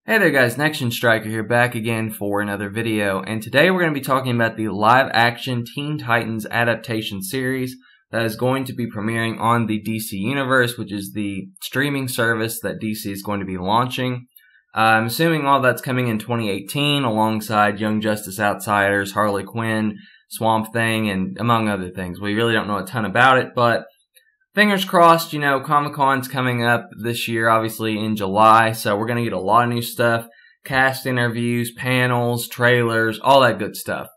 Hey there guys, Next-Gen Striker here, back again for another video, and today we're going to be talking about the live-action Teen Titans adaptation series that is going to be premiering on the DC Universe, which is the streaming service that DC is going to be launching. I'm assuming all that's coming in 2018 alongside Young Justice Outsiders, Harley Quinn, Swamp Thing, and among other things. We really don't know a ton about it, but fingers crossed, you know, Comic-Con's coming up this year, obviously in July, so we're going to get a lot of new stuff, cast interviews, panels, trailers, all that good stuff.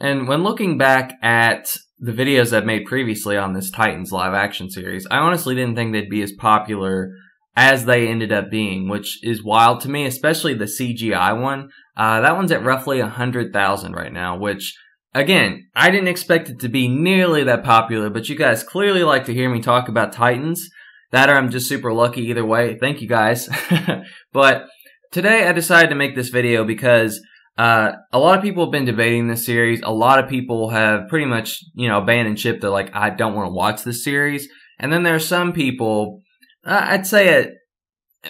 And when looking back at the videos I've made previously on this Titans live-action series, I honestly didn't think they'd be as popular as they ended up being, which is wild to me, especially the CGI one. That one's at roughly 100,000 right now, which, again, I didn't expect it to be nearly that popular, but you guys clearly like to hear me talk about Titans. That or I'm just super lucky either way. Thank you guys. But today I decided to make this video because a lot of people have been debating this series. A lot of people have pretty much, you know, abandoned ship. They're like, I don't want to watch this series. And then there are some people, I'd say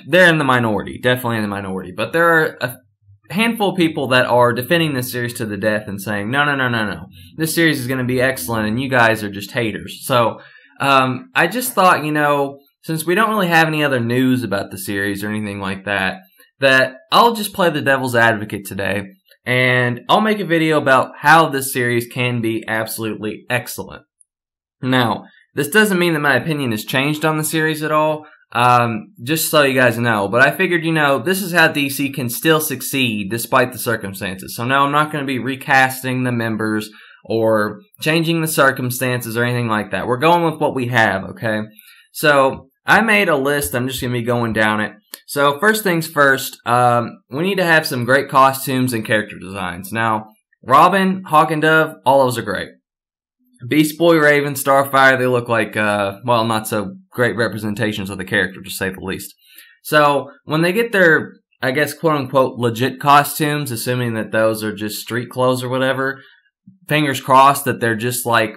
they're in the minority, definitely in the minority. But there are a handful of people that are defending this series to the death and saying, no. This series is going to be excellent and you guys are just haters. So, I just thought, you know, since we don't really have any other news about the series or anything like that, that I'll just play the devil's advocate today and I'll make a video about how this series can be absolutely excellent. Now, this doesn't mean that my opinion has changed on the series at all. Just so you guys know, but I figured, you know, this is how DC can still succeed despite the circumstances. So no, I'm not going to be recasting the members or changing the circumstances or anything like that. We're going with what we have, okay? So I made a list. I'm just going to be going down it. So first things first, we need to have some great costumes and character designs. Now, Robin, Hawk and Dove, all those are great. Beast Boy, Raven, Starfire, they look like, well, not so great representations of the character, to say the least. So, when they get their, I guess, quote-unquote, legit costumes, assuming that those are just street clothes or whatever, fingers crossed that they're just like,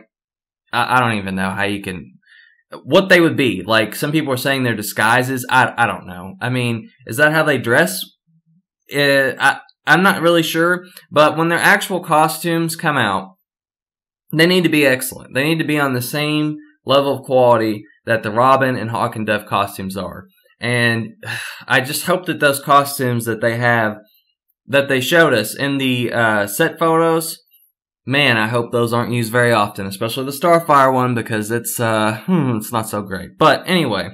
I don't even know how you can, what they would be. Like, some people are saying they're disguises. I don't know. I mean, is that how they dress? I'm not really sure, but when their actual costumes come out, they need to be excellent. They need to be on the same level of quality that the Robin and Hawk and Dove costumes are. And I just hope that those costumes that they have, that they showed us in the set photos, man, I hope those aren't used very often, especially the Starfire one, because it's not so great. But anyway,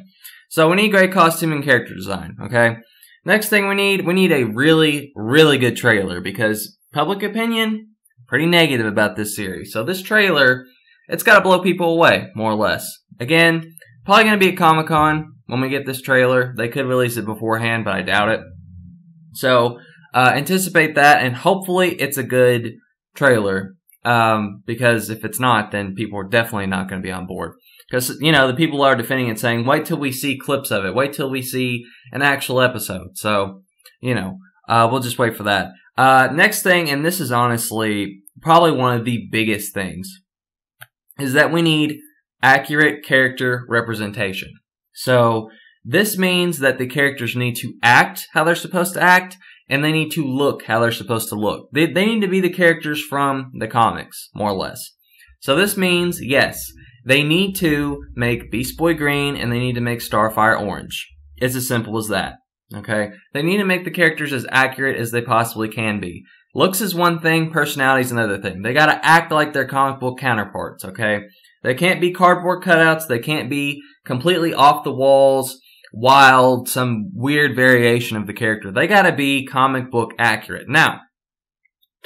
so we need great costume and character design, okay? Next thing we need a really, really good trailer, because public opinion, pretty negative about this series. So this trailer, it's got to blow people away, more or less. Again, probably going to be at Comic-Con when we get this trailer. They could release it beforehand, but I doubt it. So, anticipate that, and hopefully it's a good trailer. Because if it's not, then people are definitely not going to be on board. Because, you know, the people are defending it saying, wait till we see clips of it. Wait till we see an actual episode. So, you know, we'll just wait for that. Next thing, and this is honestly probably one of the biggest things, is that we need accurate character representation. So this means that the characters need to act how they're supposed to act, and they need to look how they're supposed to look. They need to be the characters from the comics, more or less. So this means, yes, they need to make Beast Boy green, and they need to make Starfire orange. It's as simple as that. Okay? They need to make the characters as accurate as they possibly can be. Looks is one thing, personality is another thing. They gotta act like their comic book counterparts, okay? They can't be cardboard cutouts. They can't be completely off the walls, wild, some weird variation of the character. They gotta be comic book accurate. Now,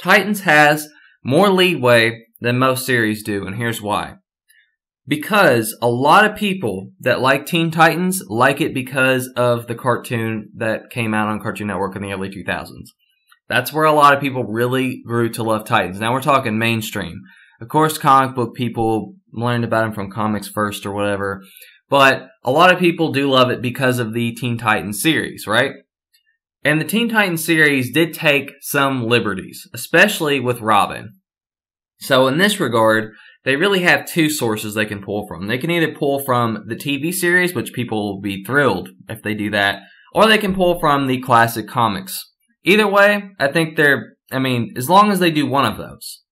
Titans has more leeway than most series do, and here's why. Because a lot of people that like Teen Titans like it because of the cartoon that came out on Cartoon Network in the early 2000s. That's where a lot of people really grew to love Titans. Now we're talking mainstream. Of course, comic book people learned about them from Comics First or whatever. But a lot of people do love it because of the Teen Titans series, right? And the Teen Titans series did take some liberties, especially with Robin. So in this regard, they really have two sources they can pull from. They can either pull from the TV series, which people will be thrilled if they do that, or they can pull from the classic comics. Either way, I think as long as they do one of those,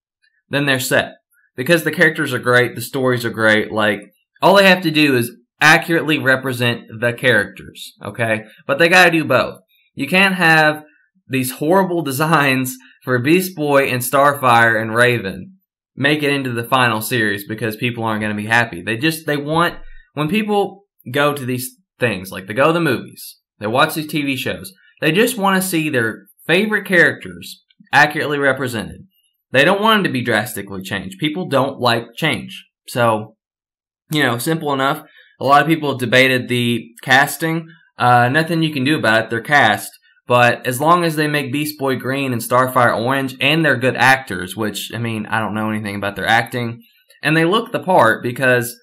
then they're set. Because the characters are great, the stories are great, like, all they have to do is accurately represent the characters, okay? But they gotta do both. You can't have these horrible designs for Beast Boy and Starfire and Raven make it into the final series because people aren't gonna be happy. They want, when people go to these things, like they go to the movies, they watch these TV shows, they just want to see their favorite characters accurately represented. They don't want them to be drastically changed. People don't like change. So, simple enough. A lot of people have debated the casting. Nothing you can do about it. They're cast. But as long as they make Beast Boy green and Starfire orange, and they're good actors, which, I don't know anything about their acting, and they look the part because,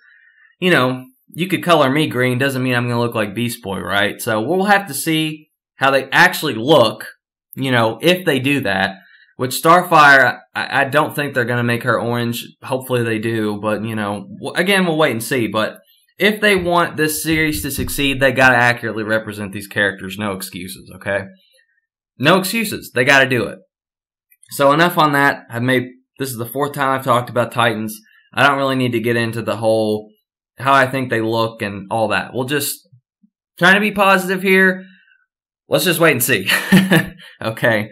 you could color me green, doesn't mean I'm going to look like Beast Boy, right? So we'll have to see how they actually look, if they do that. With Starfire, I don't think they're going to make her orange. Hopefully they do, but, again, we'll wait and see. But if they want this series to succeed, they got to accurately represent these characters. No excuses, okay? No excuses. They got to do it. So enough on that. This is the 4th time I've talked about Titans. I don't really need to get into the whole how I think they look and all that. We'll just trying to be positive here. Let's just wait and see. Okay.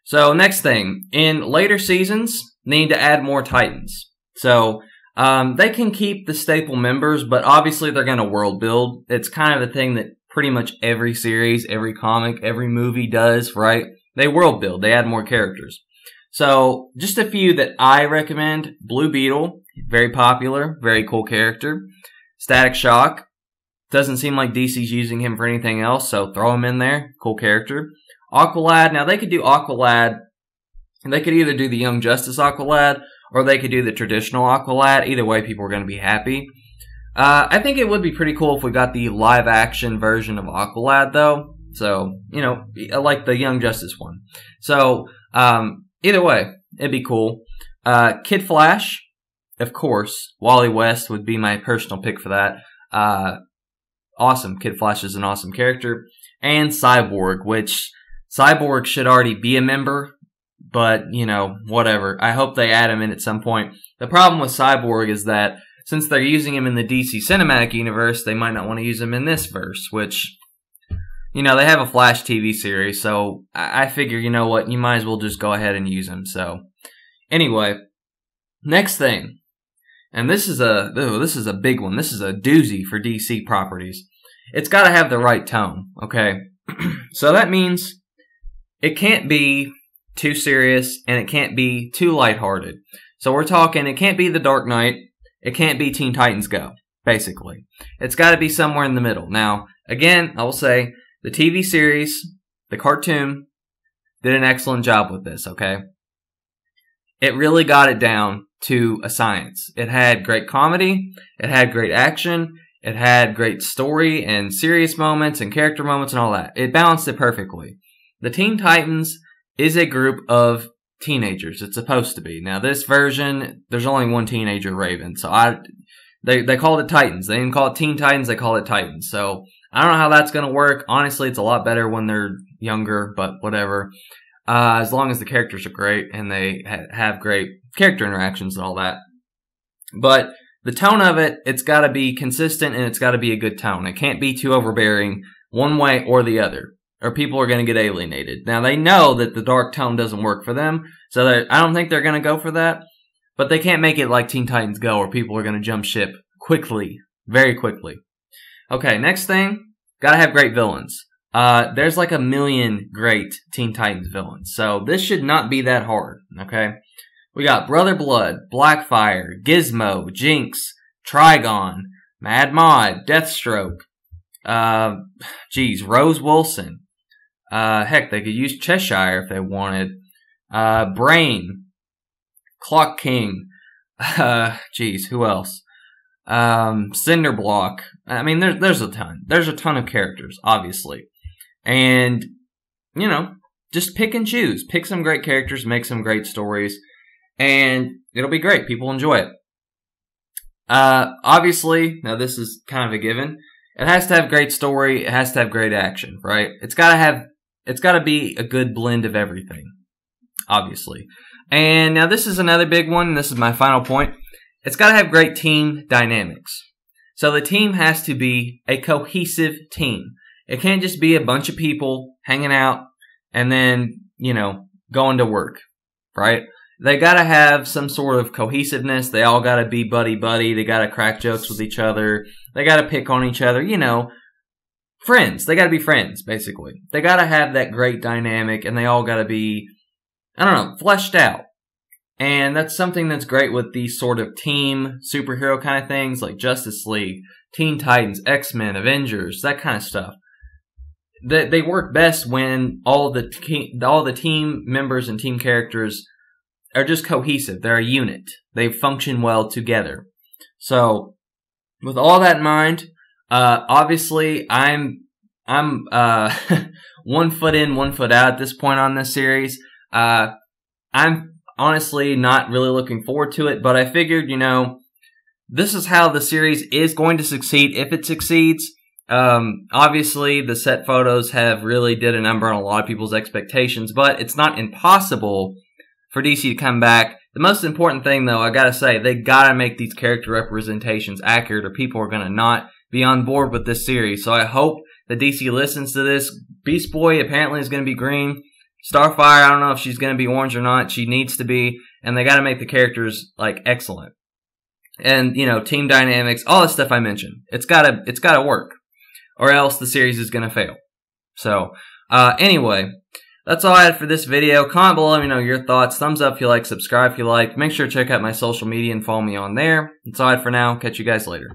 So next thing, in later seasons, they need to add more Titans. So they can keep the staple members, but obviously they're going to world build. It's kind of a thing that pretty much every series, every comic, every movie does, right? They world build. They add more characters. So just a few that I recommend. Blue Beetle, very popular, very cool character. Static Shock, doesn't seem like DC's using him for anything else, so throw him in there. Cool character. Aqualad, now they could do Aqualad, and they could either do the Young Justice Aqualad, or they could do the traditional Aqualad. Either way, people are going to be happy. I think it would be pretty cool if we got the live-action version of Aqualad, though. So, like the Young Justice one. So, either way, it'd be cool. Kid Flash, of course. Wally West would be my personal pick for that. Awesome. Kid Flash is an awesome character. And Cyborg, which Cyborg should already be a member, but, whatever. I hope they add him in at some point. The problem with Cyborg is that since they're using him in the DC Cinematic Universe, they might not want to use him in this verse, which, they have a Flash TV series, so I figure, you know what, you might as well just go ahead and use him. So, anyway, next thing, and this is a big one. This is a doozy for DC properties. It's got to have the right tone, okay? So that means it can't be too serious, and it can't be too lighthearted. So we're talking, it can't be The Dark Knight, it can't be Teen Titans Go, basically. It's got to be somewhere in the middle. Now, again, I will say, the TV series, the cartoon, did an excellent job with this, okay? It really got it down to a science. It had great comedy, it had great action, it had great story and serious moments and character moments and all that. It balanced it perfectly. The Teen Titans is a group of teenagers. It's supposed to be. Now, this version, there's only one teenager, Raven. So they called it Titans. They didn't call it Teen Titans. They call it Titans. So I don't know how that's going to work. Honestly, it's a lot better when they're younger, but whatever. As long as the characters are great and they have great character interactions and all that. But the tone of it, it's got to be consistent and it's got to be a good tone. It can't be too overbearing one way or the other, or people are going to get alienated. Now, they know that the dark tone doesn't work for them, so I don't think they're going to go for that. But they can't make it like Teen Titans Go, where people are going to jump ship quickly, very quickly. Okay, next thing, got to have great villains. There's like 1 million great Teen Titans villains, so this should not be that hard, okay? We got Brother Blood, Blackfire, Gizmo, Jinx, Trigon, Mad Mod, Deathstroke, Rose Wilson. Heck, they could use Cheshire if they wanted. Brain, Clock King. Who else? Cinderblock. I mean, there's a ton. There's a ton of characters, obviously. And, just pick and choose. Pick some great characters, make some great stories, and it'll be great. People enjoy it. Obviously, now this is kind of a given. It has to have great story. It has to have great action, right? It's got to be a good blend of everything, obviously. And now this is another big one. This is my final point. It's got to have great team dynamics. So the team has to be a cohesive team. It can't just be a bunch of people hanging out and then, going to work, right? They got to have some sort of cohesiveness. They all got to be buddy-buddy. They got to crack jokes with each other. They got to pick on each other, friends. They got to be friends, basically. They got to have that great dynamic, and they all got to be, fleshed out. And that's something that's great with these sort of team superhero kind of things, like Justice League, Teen Titans, X-Men, Avengers, that kind of stuff. They work best when all the team members and team characters are just cohesive. They're a unit. They function well together. So, with all that in mind, obviously I'm 1 foot in, 1 foot out at this point on this series. I'm honestly not really looking forward to it, but I figured, this is how the series is going to succeed if it succeeds. Obviously, the set photos have really did a number on a lot of people's expectations, but it's not impossible for DC to come back. The most important thing, though, I gotta say, they gotta make these character representations accurate, or people are gonna not be on board with this series. So I hope that DC listens to this. Beast Boy apparently is gonna be green. Starfire, I don't know if she's gonna be orange or not. She needs to be, and they gotta make the characters excellent. And team dynamics, all the stuff I mentioned. It's gotta work, or else the series is gonna fail. So anyway. That's all I had for this video. Comment below, let me know your thoughts. Thumbs up if you like, subscribe if you like. Make sure to check out my social media and follow me on there. That's all I had for now. Catch you guys later.